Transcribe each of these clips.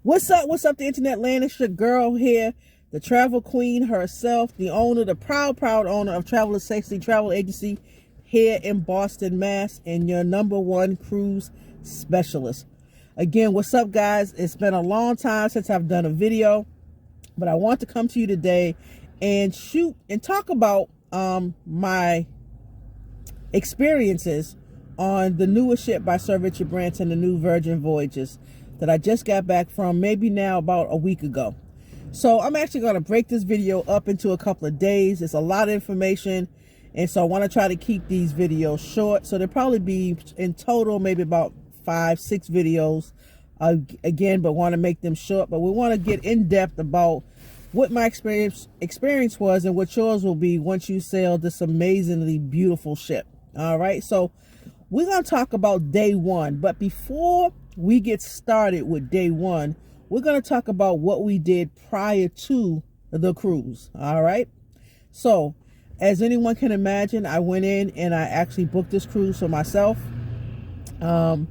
What's up, the internet land? It's your girl here, the travel queen herself, the owner, the proud owner of Traveler Safety Travel Agency here in Boston, Mass, and your #1 cruise specialist. Again, what's up, guys? It's been a long time since I've done a video, but I want to come to you today and shoot and talk about my experiences on the newest ship by Sir Richard Branson, the new Virgin Voyages, that I just got back from maybe now about a week ago. So I'm actually going to break this video up into a couple of days. It's a lot of information, and so I want to try to keep these videos short. So there'll probably be in total maybe about 5-6 videos again, but want to make them short. But we want to get in depth about what my experience was and what yours will be once you sail this amazingly beautiful ship. All right, so we're going to talk about day one, but before we get started with day one, we're going to talk about what we did prior to the cruise. All right, so as anyone can imagine, I went in and I actually booked this cruise for myself, and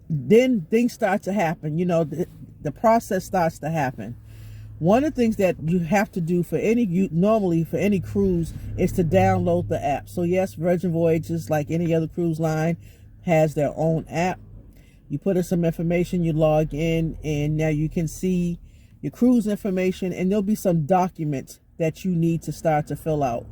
then things start to happen. You know, the process starts to happen. One of the things that you have to do for normally for any cruise is to download the app. So yes, Virgin Voyages, like any other cruise line, has their own app. You put in some information, you log in, and now you can see your cruise information, and there'll be some documents that you need to start to fill out.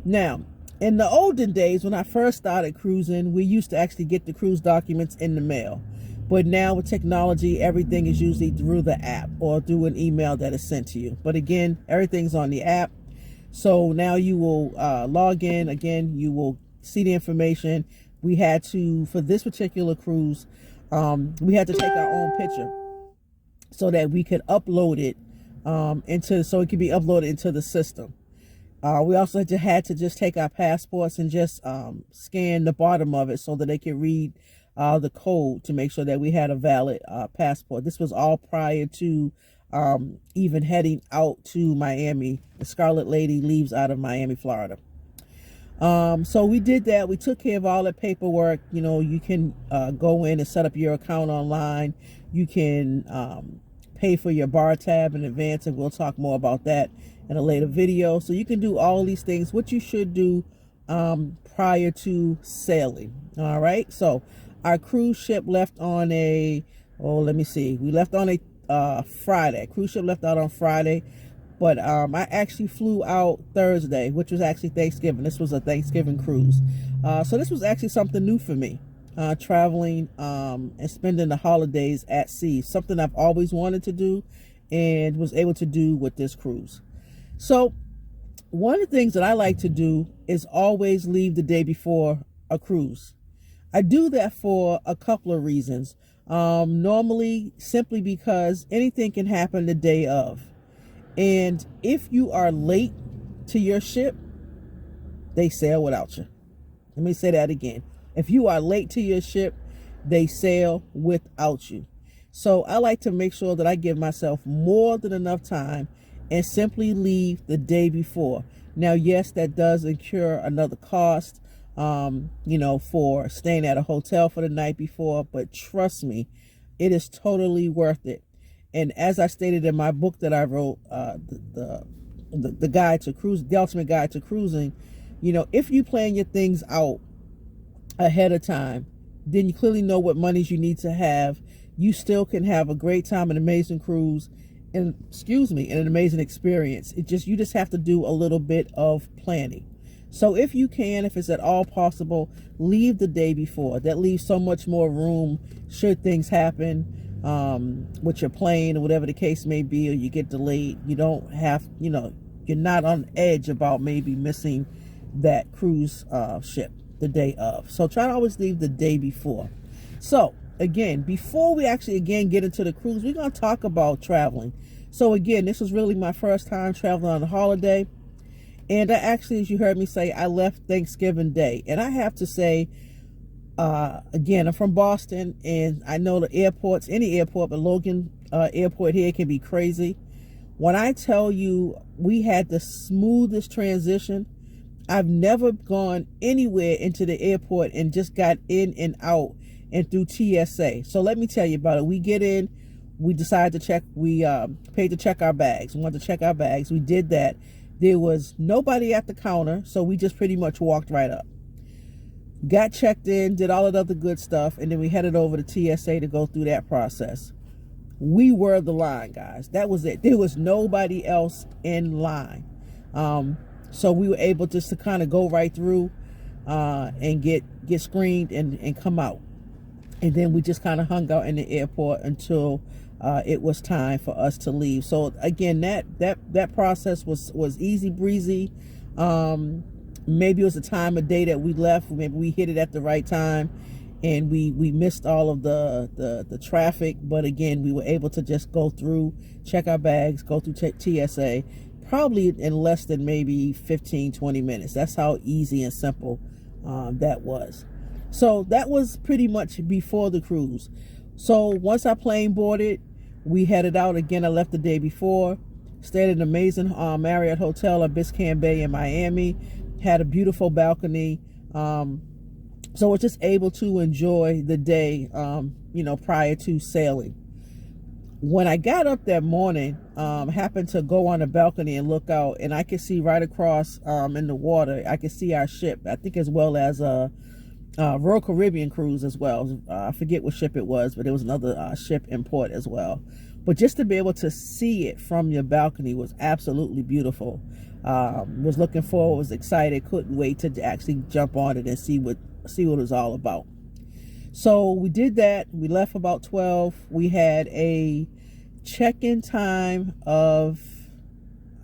Now, in the olden days, when I first started cruising, we used to actually get the cruise documents in the mail. But now with technology, everything is usually through the app or through an email that is sent to you. But again, everything's on the app. So now you will log in. Again, you will see the information. We had to, for this particular cruise, we had to take our own picture so that we could upload it so it could be uploaded into the system. We also had to just take our passports and just scan the bottom of it so that they could read the code to make sure that we had a valid passport. This was all prior to even heading out to Miami. The Scarlett Lady leaves out of Miami, Florida. So we did that. We took care of all the paperwork. You know, you can go in and set up your account online. You can pay for your bar tab in advance, and we'll talk more about that in a later video. So you can do all these things, what you should do prior to sailing. All right, so our cruise ship left on we left on a Friday. Cruise ship left out on Friday, but I actually flew out Thursday, which was actually Thanksgiving. This was a Thanksgiving cruise. So this was actually something new for me, traveling and spending the holidays at sea, something I've always wanted to do and was able to do with this cruise. So one of the things that I like to do is always leave the day before a cruise. I do that for a couple of reasons. Normally, simply because anything can happen the day of. And if you are late to your ship, they sail without you. Let me say that again. If you are late to your ship, they sail without you. So I like to make sure that I give myself more than enough time and simply leave the day before. Now, yes, that does incur another cost, you know, for staying at a hotel for the night before, but trust me, it is totally worth it. And as I stated in my book that I wrote, the guide to cruise, the ultimate guide to cruising, you know, if you plan your things out ahead of time, then you clearly know what monies you need to have. You still can have a great time, an amazing cruise, and an amazing experience. You just have to do a little bit of planning. So if you can, if it's at all possible, leave the day before. That leaves so much more room should things happen with your plane or whatever the case may be, or you get delayed. You don't have, you know, you're not on edge about maybe missing that cruise ship the day of. So try to always leave the day before. So again, before we actually get into the cruise, we're going to talk about traveling. So again, this was really my first time traveling on a holiday. And I actually, as you heard me say, I left Thanksgiving Day. And I have to say, again, I'm from Boston, and I know the airports, any airport, but Logan Airport here can be crazy. When I tell you we had the smoothest transition, I've never gone anywhere into the airport and just got in and out and through TSA. So let me tell you about it. We get in, we decided to check, we paid to check our bags. We wanted to check our bags. We did that. There was nobody at the counter, so we just pretty much walked right up. Got checked in, did all of the other good stuff, and then we headed over to TSA to go through that process. We were the line, guys. That was it. There was nobody else in line. So we were able just to kind of go right through and get screened and come out. And then we just kind of hung out in the airport until it was time for us to leave. So again, that process was easy breezy. Maybe it was the time of day that we left. Maybe we hit it at the right time and we missed all of the traffic. But again, we were able to just go through, check our bags, go through TSA, probably in less than maybe 15-20 minutes. That's how easy and simple that was. So that was pretty much before the cruise. So once our plane boarded, we headed out. Again, I left the day before, stayed at an amazing Marriott hotel at Biscayne Bay in Miami, had a beautiful balcony. So we're just able to enjoy the day, prior to sailing. When I got up that morning, happened to go on the balcony and look out, and I could see right across in the water, I could see our ship, I think, as well as Royal Caribbean cruise as well. I forget what ship it was, but it was another ship in port as well. But just to be able to see it from your balcony was absolutely beautiful. Was looking forward, was excited, couldn't wait to actually jump on it and see what it was all about. So we did that. We left about 12. We had a check-in time of,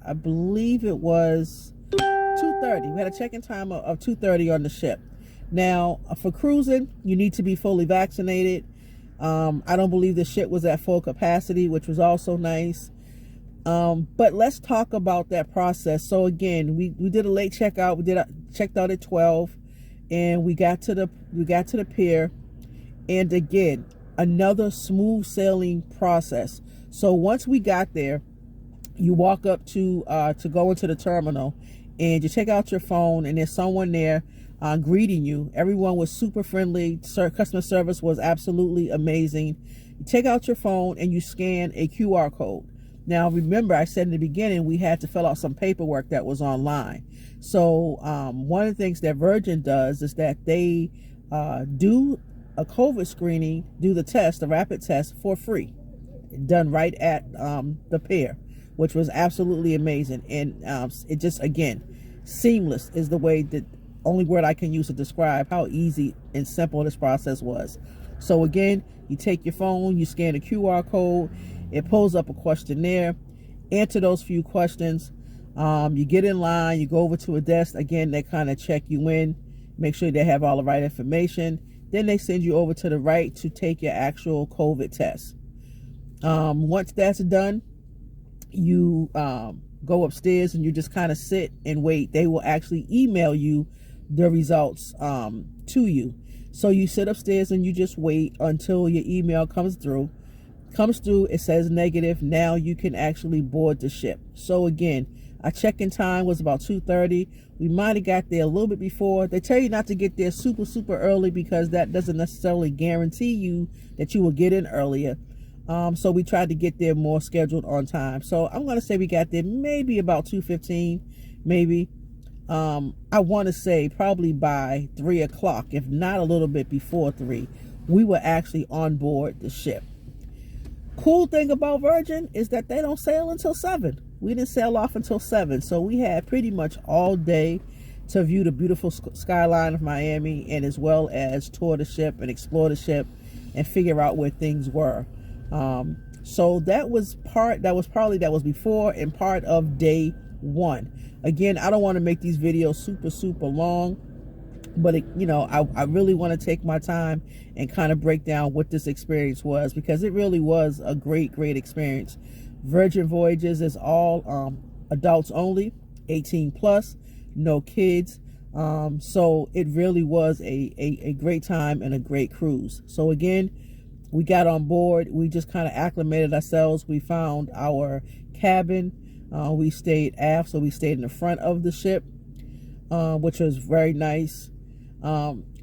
I believe it was 2:30. We had a check-in time of 2:30 on the ship. Now, for cruising, you need to be fully vaccinated. I don't believe the ship was at full capacity, which was also nice. But let's talk about that process. So again, we did a late checkout. We checked out at 12, and we got to the pier. And again, another smooth sailing process. So once we got there, you walk up to go into the terminal, and you check out your phone, and there's someone there greeting you. Everyone was super friendly. Customer service was absolutely amazing. You take out your phone and you scan a QR code. Now, remember, I said in the beginning, we had to fill out some paperwork that was online. So one of the things that Virgin does is that they do a COVID screening, do the test, the rapid test, for free, done right at the pier, which was absolutely amazing. And it just, again, seamless is the way that, only word I can use to describe how easy and simple this process was. So again, you take your phone, you scan a QR code, it pulls up a questionnaire, answer those few questions, you get in line, you go over to a desk. Again, they kind of check you in, make sure they have all the right information. Then they send you over to the right to take your actual COVID test. Once that's done, you go upstairs and you just kind of sit and wait. They will actually email you the results to you. So you sit upstairs and you just wait until your email comes through. It says negative. Now you can actually board the ship. So again, our check-in time was about 2:30. We might have got there a little bit before. They tell you not to get there super early because that doesn't necessarily guarantee you that you will get in earlier. So we tried to get there more scheduled on time. So I'm going to say we got there maybe about 2:15, maybe. I want to say probably by 3 o'clock, if not a little bit before 3, we were actually on board the ship. Cool thing about Virgin is that they don't sail until 7. We didn't sail off until 7. So we had pretty much all day to view the beautiful skyline of Miami, and as well as tour the ship and explore the ship and figure out where things were. So that was before and part of day 1. Again, I don't want to make these videos super long, but I really want to take my time and kind of break down what this experience was, because it really was a great experience. Virgin Voyages is all adults only, 18 plus, no kids. So it really was a great time and a great cruise. So again, we got on board, we just kind of acclimated ourselves. We found our cabin. We stayed aft, so we stayed in the front of the ship, which was very nice.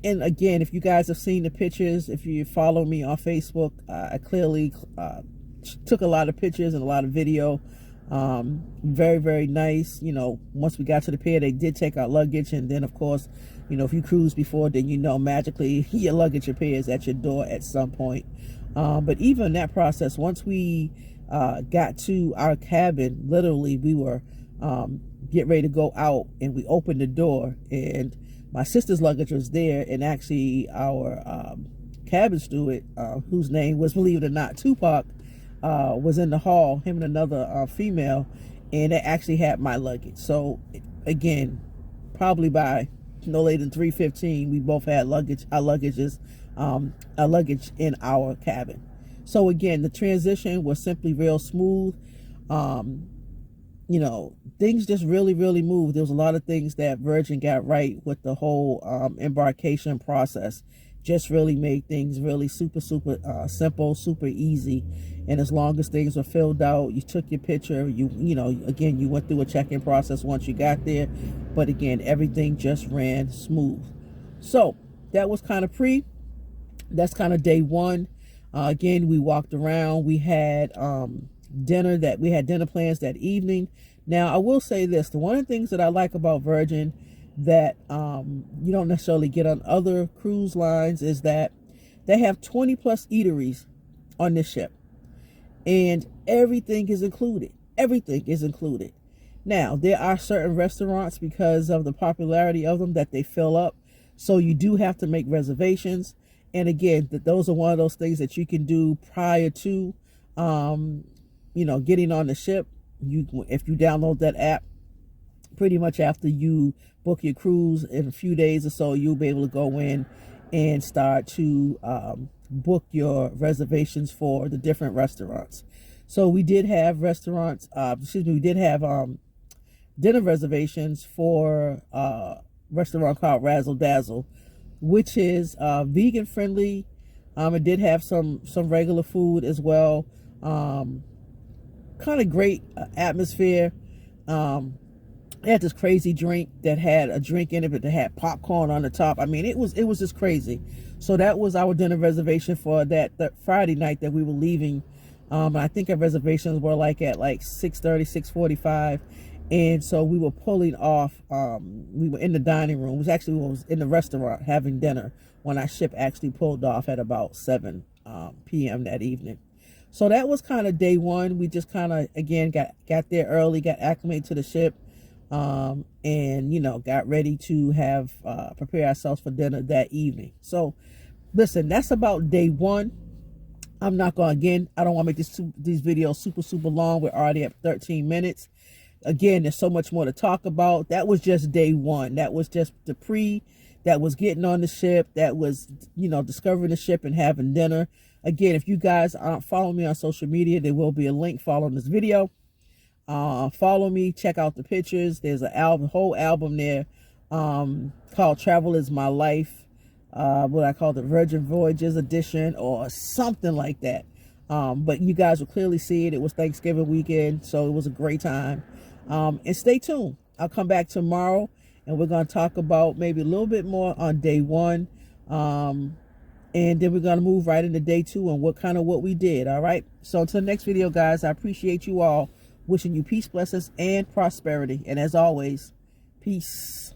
And again, if you guys have seen the pictures, if you follow me on Facebook, I clearly took a lot of pictures and a lot of video. Very, very nice. You know, once we got to the pier, they did take our luggage. And then, of course, you know, if you cruise before, then you know magically your luggage appears at your door at some point. But even in that process, once we got to our cabin, literally we were getting ready to go out, and we opened the door, and my sister's luggage was there, and actually our cabin steward, whose name was, believe it or not, Tupac, was in the hall, him and another female, and they actually had my luggage. So again, probably by no later than 3:15, we both had luggage, our luggage in our cabin. So again, the transition was simply real smooth. You know, things just really, really moved. There was a lot of things that Virgin got right with the whole embarkation process. Just really made things really super simple, super easy. And as long as things were filled out, you took your picture, you know, again, you went through a check-in process once you got there. But again, everything just ran smooth. So that was kind of that's kind of day one. Again, we walked around. We had dinner plans that evening. Now, I will say this: one of the things that I like about Virgin that you don't necessarily get on other cruise lines is that they have 20+ eateries on this ship, and everything is included. Everything is included. Now, there are certain restaurants, because of the popularity of them, that they fill up, so you do have to make reservations. And again, those are one of those things that you can do prior to, you know, getting on the ship. If you download that app, pretty much after you book your cruise in a few days or so, you'll be able to go in and start to book your reservations for the different restaurants. So we did have restaurants, we did have dinner reservations for a restaurant called Razzle Dazzle, which is vegan friendly. It did have some regular food as well. Kind of great atmosphere. They had this crazy drink that had a drink in it, but that had popcorn on the top. I mean, it was just crazy. So that was our dinner reservation for that Friday night that we were leaving. I think our reservations were like at 6:30, 6:45. And so we were pulling off, we were in the dining room. We was in the restaurant having dinner when our ship actually pulled off at about 7 p.m. that evening. So that was kind of day one. We just kind of, again, got there early, got acclimated to the ship, and, you know, got ready to have, prepare ourselves for dinner that evening. So listen, that's about day one. I'm not going to, again, I don't want to make these videos super long. We're already at 13 minutes. Again, there's so much more to talk about. That was just day one. That was just the that was getting on the ship. That was, you know, discovering the ship and having dinner. Again, if you guys aren't following me on social media, there will be a link following this video. Follow me, check out the pictures. There's a whole album there called Travel Is My Life. What I call the Virgin Voyages edition or something like that. But you guys will clearly see it. It was Thanksgiving weekend, so it was a great time. And stay tuned. I'll come back tomorrow, and we're going to talk about maybe a little bit more on day one. And then we're going to move right into day two and what we did. All right. So until the next video, guys, I appreciate you all. Wishing you peace, blessings, and prosperity. And as always, peace.